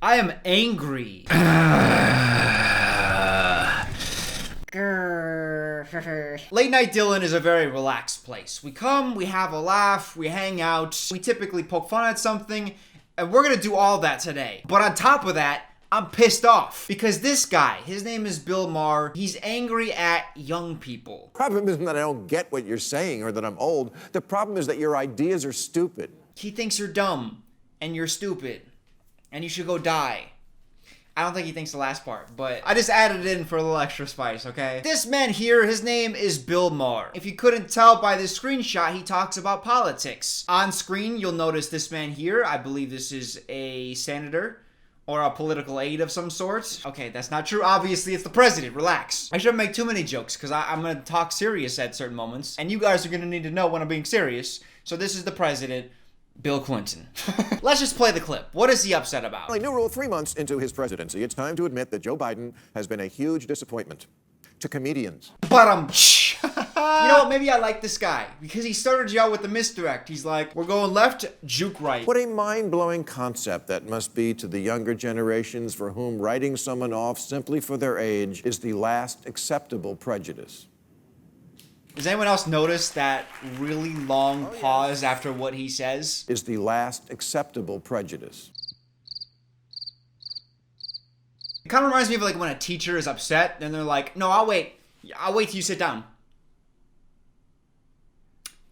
I am angry. Late Night Dylan is a very relaxed place. We come, we have a laugh, we hang out, we typically poke fun at something, and we're gonna do all that today. But on top of that, I'm pissed off because this guy, his name is Bill Maher, he's angry at young people. Problem isn't that I don't get what you're saying or that I'm old. The problem is that your ideas are stupid. He thinks you're dumb and you're stupid and you should go die. I don't think he thinks the last part, but I just added it in for a little extra spice, okay? This man here, his name is Bill Maher. If you couldn't tell by this screenshot, he talks about politics. On screen, you'll notice this man here. I believe this is a senator or a political aide of some sort. Okay, that's not true. Obviously, it's the president. Relax. I shouldn't make too many jokes because I'm going to talk serious at certain moments, and you guys are going to need to know when I'm being serious. So this is the president, Bill Clinton. Let's just play the clip. What is he upset about? New rule 3 months into his presidency, it's time to admit that Joe Biden has been a huge disappointment to comedians. But you know what? Maybe I like this guy because he started you out with the misdirect. He's like, we're going left, juke right. What a mind-blowing concept that must be to the younger generations for whom writing someone off simply for their age is the last acceptable prejudice. Does anyone else notice that really long pause after what he says? Is the last acceptable prejudice. It kind of reminds me of like when a teacher is upset and they're like, no, I'll wait till you sit down.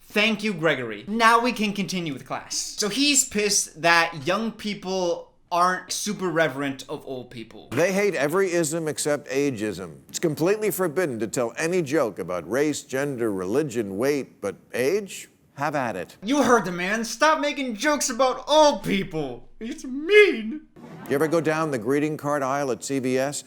Thank you, Gregory. Now we can continue with class. So he's pissed that young people aren't super reverent of old people. They hate every ism except ageism. It's completely forbidden to tell any joke about race, gender, religion, weight, but age? Have at it. You heard the man. Stop making jokes about old people. It's mean. You ever go down the greeting card aisle at CVS?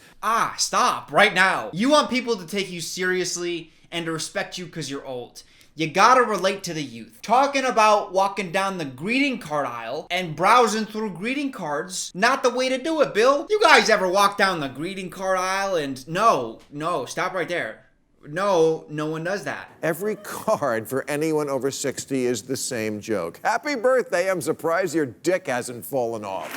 Stop right now. You want people to take you seriously and to respect you because you're old. You gotta relate to the youth. Talking about walking down the greeting card aisle and browsing through greeting cards, not the way to do it, Bill. You guys ever walk down the greeting card aisle and no, stop right there. No one does that. Every card for anyone over 60 is the same joke. Happy birthday, I'm surprised your dick hasn't fallen off.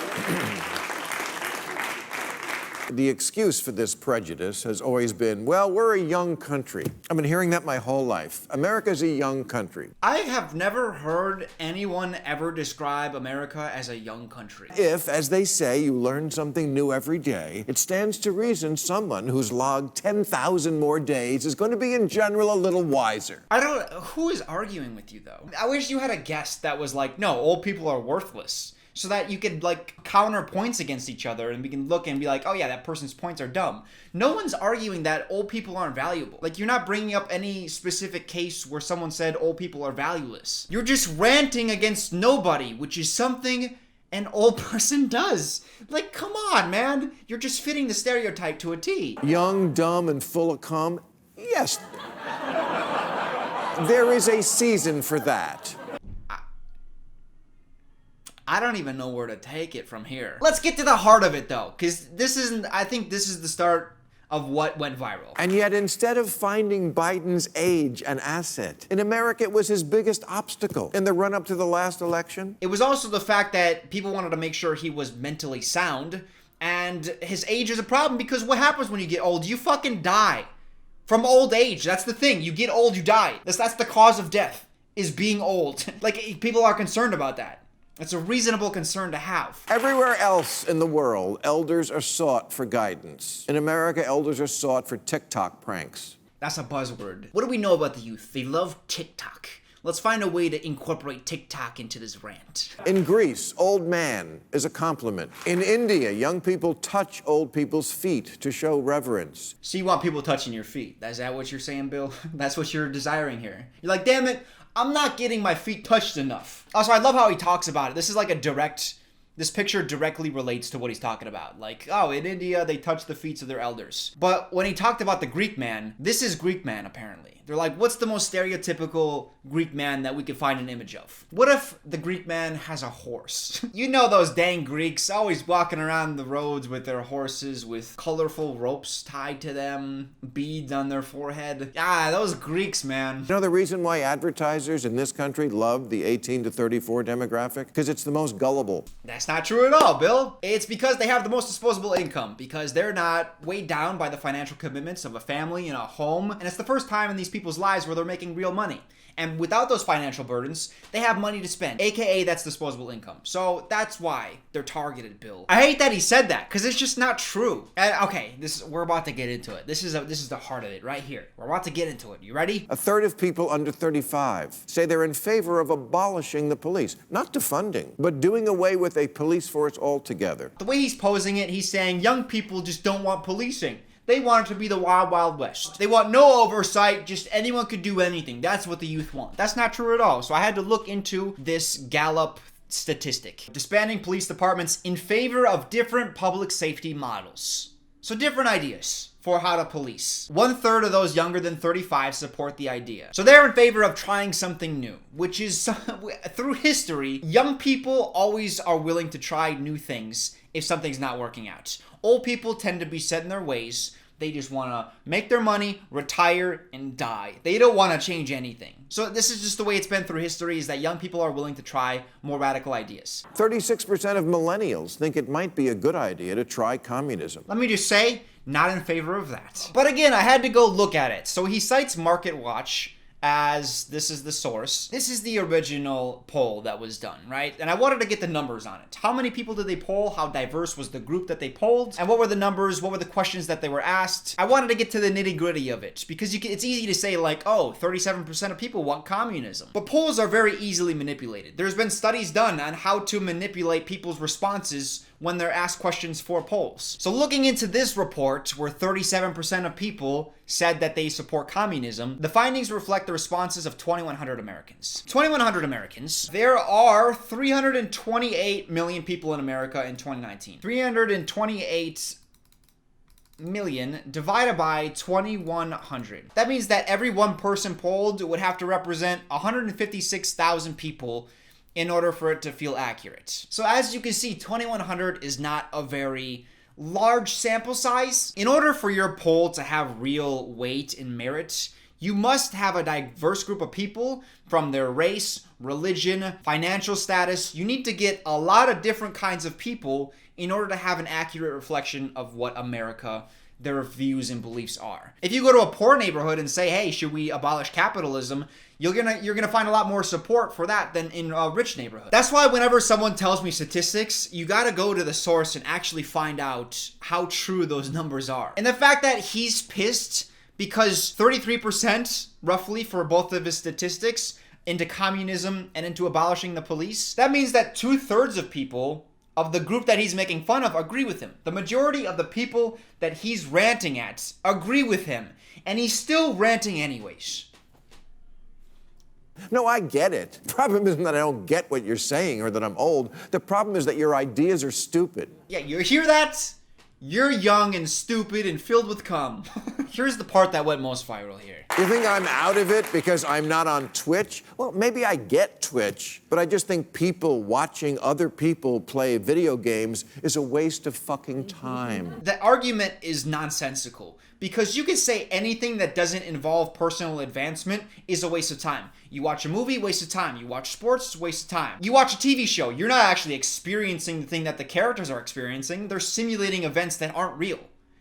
The excuse for this prejudice has always been, well, we're a young country. I've been hearing that my whole life. America's a young country. I have never heard anyone ever describe America as a young country. If, as they say, you learn something new every day, it stands to reason someone who's logged 10,000 more days is going to be, in general, a little wiser. Who is arguing with you, though? I wish you had a guest that was like, no, old people are worthless. So that you could, like, counter points against each other and we can look and be like, oh yeah, that person's points are dumb. No one's arguing that old people aren't valuable. Like, you're not bringing up any specific case where someone said old people are valueless. You're just ranting against nobody, which is something an old person does. Like, come on, man. You're just fitting the stereotype to a T. Young, dumb, and full of cum? Yes. There is a season for that. I don't even know where to take it from here. Let's get to the heart of it, though, because I think this is the start of what went viral. And yet, instead of finding Biden's age an asset, in America it was his biggest obstacle in the run-up to the last election. It was also the fact that people wanted to make sure he was mentally sound, and his age is a problem because what happens when you get old? You fucking die from old age. That's the thing. You get old, you die. That's the cause of death, is being old. Like, people are concerned about that. It's a reasonable concern to have. Everywhere else in the world, elders are sought for guidance. In America, elders are sought for TikTok pranks. That's a buzzword. What do we know about the youth? They love TikTok. Let's find a way to incorporate TikTok into this rant. In Greece, old man is a compliment. In India, young people touch old people's feet to show reverence. So you want people touching your feet? Is that what you're saying, Bill? That's what you're desiring here. You're like, damn it, I'm not getting my feet touched enough. Also, I love how he talks about it. This is like this picture directly relates to what he's talking about. Like, oh, in India, they touch the feet of their elders. But when he talked about the Greek man, this is Greek man, apparently. They're like, what's the most stereotypical Greek man that we could find an image of? What if the Greek man has a horse? You know those dang Greeks always walking around the roads with their horses with colorful ropes tied to them, beads on their forehead. Those Greeks, man. You know the reason why advertisers in this country love the 18 to 34 demographic? Because it's the most gullible. That's That's not true at all, Bill. It's because they have the most disposable income, because they're not weighed down by the financial commitments of a family and a home, and it's the first time in these people's lives where they're making real money. And without those financial burdens, they have money to spend, aka that's disposable income. So that's why they're targeted, Bill. I hate that he said that, because it's just not true. And okay, we're about to get into it. This is the heart of it right here. We're about to get into it. You ready? A third of people under 35 say they're in favor of abolishing the police, not defunding, but doing away with a police force altogether. The way he's posing it, he's saying young people just don't want policing. They want it to be the wild, wild west. They want no oversight, just anyone could do anything. That's what the youth want. That's not true at all. So I had to look into this Gallup statistic. Disbanding police departments in favor of different public safety models. So different ideas for how to police. 1/3 of those younger than 35 support the idea. So they're in favor of trying something new, which is, through history, young people always are willing to try new things if something's not working out. Old people tend to be set in their ways. They just want to make their money, retire, and die. They don't want to change anything. So this is just the way it's been through history, is that young people are willing to try more radical ideas. 36% of millennials think it might be a good idea to try communism. Let me just say, not in favor of that. But again, I had to go look at it. So he cites MarketWatch as this is the source. This is the original poll that was done, right? And I wanted to get the numbers on it. How many people did they poll? How diverse was the group that they polled? And what were the numbers? What were the questions that they were asked? I wanted to get to the nitty-gritty of it, because it's easy to say like, oh, 37% of people want communism. But polls are very easily manipulated. There's been studies done on how to manipulate people's responses when they're asked questions for polls. So looking into this report, where 37% of people said that they support communism, the findings reflect the responses of 2,100 Americans. 2,100 Americans. There are 328 million people in America in 2019. 328 million divided by 2,100. That means that every one person polled would have to represent 156,000 people in order for it to feel accurate. So as you can see, 2,100 is not a very large sample size. In order for your poll to have real weight and merit, you must have a diverse group of people from their race, religion, financial status. You need to get a lot of different kinds of people in order to have an accurate reflection of what America, their views and beliefs are. If you go to a poor neighborhood and say, hey, should we abolish capitalism? You're gonna find a lot more support for that than in a rich neighborhood. That's why whenever someone tells me statistics, you gotta go to the source and actually find out how true those numbers are. And the fact that he's pissed because 33% roughly for both of his statistics into communism and into abolishing the police, that means that 2/3 of people of the group that he's making fun of agree with him. The majority of the people that he's ranting at agree with him, and he's still ranting anyways. No, I get it. The problem isn't that I don't get what you're saying or that I'm old. The problem is that your ideas are stupid. Yeah, you hear that? You're young and stupid and filled with cum. Here's the part that went most viral here. You think I'm out of it because I'm not on Twitch? Well, maybe I get Twitch, but I just think people watching other people play video games is a waste of fucking time. The argument is nonsensical, because you can say anything that doesn't involve personal advancement is a waste of time. You watch a movie, waste of time. You watch sports, waste of time. You watch a TV show, you're not actually experiencing the thing that the characters are experiencing. They're simulating events that aren't real.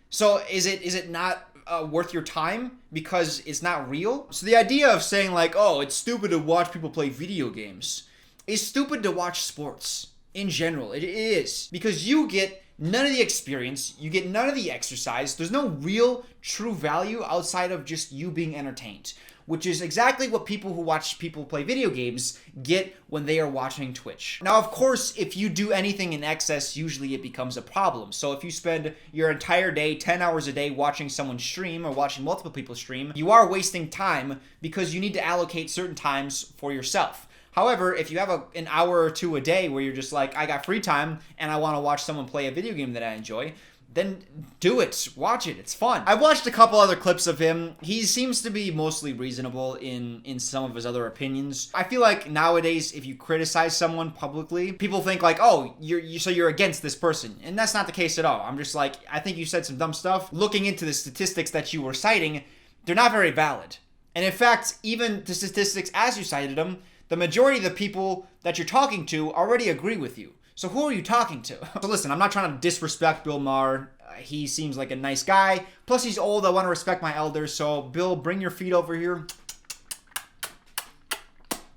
So is it not worth your time because it's not real? So the idea of saying like, oh, it's stupid to watch people play video games is stupid to watch sports in general. It is, because you get none of the experience, you get none of the exercise. There's no real true value outside of just you being entertained, which is exactly what people who watch people play video games get when they are watching Twitch. Now, of course, if you do anything in excess, usually it becomes a problem. So if you spend your entire day, 10 hours a day, watching someone stream or watching multiple people stream, you are wasting time because you need to allocate certain times for yourself. However, if you have an hour or two a day where you're just like, I got free time and I want to watch someone play a video game that I enjoy, then do it. Watch it. It's fun. I've watched a couple other clips of him. He seems to be mostly reasonable in some of his other opinions. I feel like nowadays, if you criticize someone publicly, people think like, oh, you're against this person. And that's not the case at all. I'm just like, I think you said some dumb stuff. Looking into the statistics that you were citing, they're not very valid. And in fact, even the statistics as you cited them, the majority of the people that you're talking to already agree with you. So who are you talking to? So listen, I'm not trying to disrespect Bill Maher. He seems like a nice guy. Plus, he's old. I want to respect my elders. So, Bill, bring your feet over here.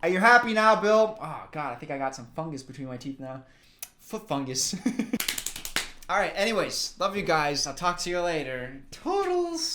Are you happy now, Bill? Oh, God, I think I got some fungus between my teeth now. Foot fungus. All right, anyways, love you guys. I'll talk to you later. Toodles.